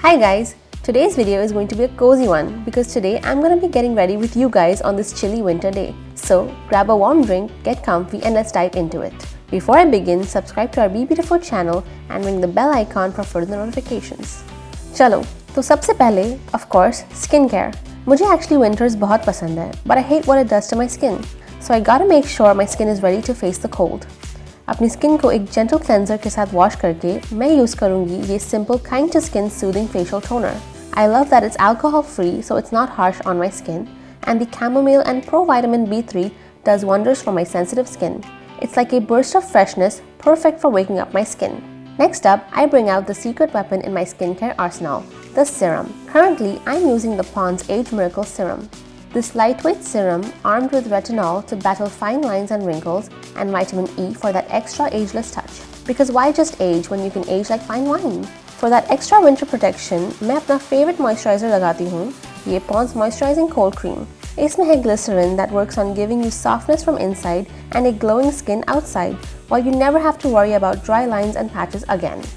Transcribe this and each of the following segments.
Hi guys, today's video is going to be a cozy one because today I'm going to be getting ready with you guys on this chilly winter day. So grab a warm drink, get comfy and let's dive into it. Before I begin, subscribe to our Be Beautiful channel and ring the bell icon for further notifications. चलो, तो सबसे पहले, of course, skincare. मुझे actually winters बहुत पसंद है, but I hate what it does to my skin. So I gotta make sure my skin is ready to face the cold. अपनी skin को एक जेंटल क्लेंजर के साथ वॉश करके मैं यूज़ करूँगी ये simple kind to skin soothing facial toner. I love that it's alcohol free so it's not harsh on my skin, and the chamomile and provitamin B3 does wonders for my sensitive skin. It's like a burst of freshness, perfect for waking up my skin. Next up, I bring out the secret weapon in my skincare arsenal, the serum. Currently, I'm using the Pond's Age Miracle Serum. This lightweight serum, armed with retinol to battle fine lines and wrinkles, and vitamin E for that extra ageless touch. Because why just age when you can age like fine wine? For that extra winter protection, मैं अपना favorite moisturizer लगाती हूँ, ये Pond's Moisturizing Cold Cream. इसमें है glycerin that works on giving you softness from inside and a glowing skin outside, while you never have to worry about dry lines and patches again.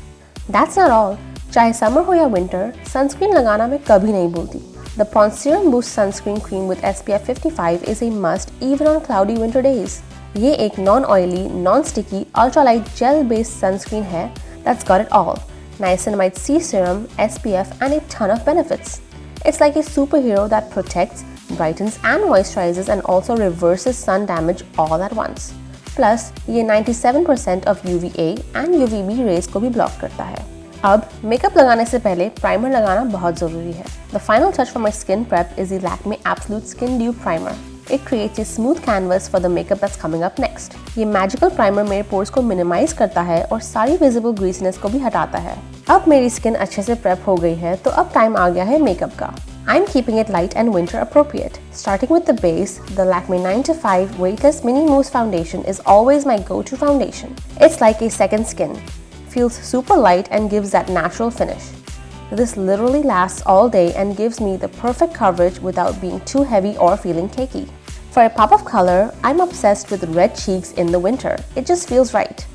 That's not all. चाहे summer हो या winter, sunscreen लगाना मैं कभी नहीं भूलती. The Pond's Serum Boost Sunscreen Cream with SPF 55 is a must even on cloudy winter days. ये एक non-oily, non-sticky, ultralight gel-based sunscreen है that's got it all. Niacinamide C serum, SPF, and a ton of benefits. It's like a superhero that protects, brightens, and moisturizes and also reverses sun damage all at once. Plus, ये 97% of UVA and UVB rays को भी block करता है. अब makeup लगाने से पहले primer लगाना बहुत ज़रूरी है. The final touch for my skin prep is the Lakme Absolute Skin Dew Primer. It creates a smooth canvas for the makeup that's coming up next. ये magical primer मेरे pores को minimize करता है और सारी visible greasiness को भी हटाता है. अब मेरी skin अच्छे से prep हो गई है तो अब time आ गया है makeup का. I'm keeping it light and winter appropriate. Starting with the base, the Lakme 9 to 5 Weightless Mini Mousse Foundation is always my go-to foundation. It's like a second skin. Feels super light and gives that natural finish. This literally lasts all day and gives me the perfect coverage without being too heavy or feeling cakey. For a pop of color, I'm obsessed with red cheeks in the winter. It just feels right.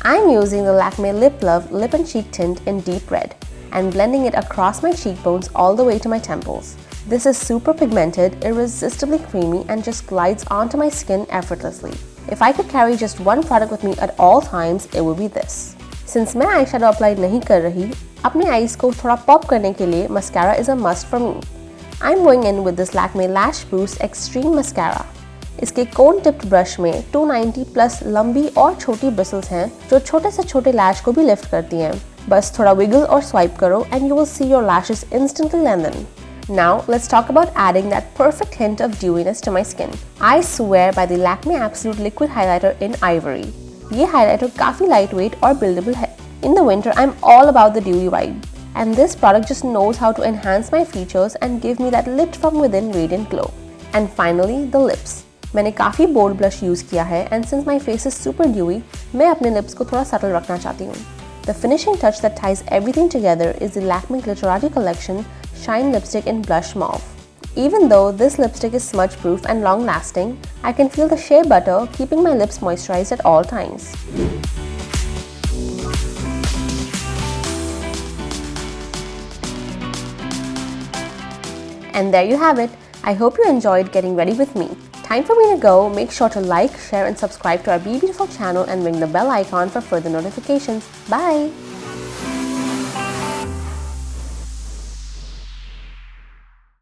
I'm using the Lakme Lip Love Lip and Cheek Tint in deep red and blending it across my cheekbones all the way to my temples. This is super pigmented, irresistibly creamy, and just glides onto my skin effortlessly. If I could carry just one product with me at all times, it would be this. Since मैं eye shadow apply नहीं कर रही, अपने eyes को थोड़ा pop करने के लिए mascara is a must for me. I am going in with this Lakme lash boost extreme mascara. इसके कोन टिप्ड ब्रश में 290 प्लस लंबी और छोटी ब्रिसल्स हैं जो छोटे से छोटे लैश को भी लिफ्ट करती हैं. बस थोड़ा विगल और स्वाइप करो and you will see your lashes instantly lengthen. Now let's talk about adding that perfect hint of dewiness to my skin. I swear by the Lakme Absolute Liquid Highlighter in Ivory. ये highlighter काफी lightweight और buildable है. In the winter, I'm all about the dewy vibe, and this product just knows how to enhance my features and give me that lit from within radiant glow. And finally, the lips. मैंने काफी bold blush use किया है, and since my face is super dewy, मैं अपने lips को थोड़ा subtle रखना चाहती हूँ. The finishing touch that ties everything together is the Lakme Glitterati Collection Shine Lipstick in Blush Mauve. Even though this lipstick is smudge proof and long lasting, I can feel the shea butter keeping my lips moisturized at all times. And there you have it. I hope you enjoyed getting ready with me. Time for me to go. Make sure to like, share and subscribe to our Be Beautiful channel and ring the bell icon for further notifications. Bye!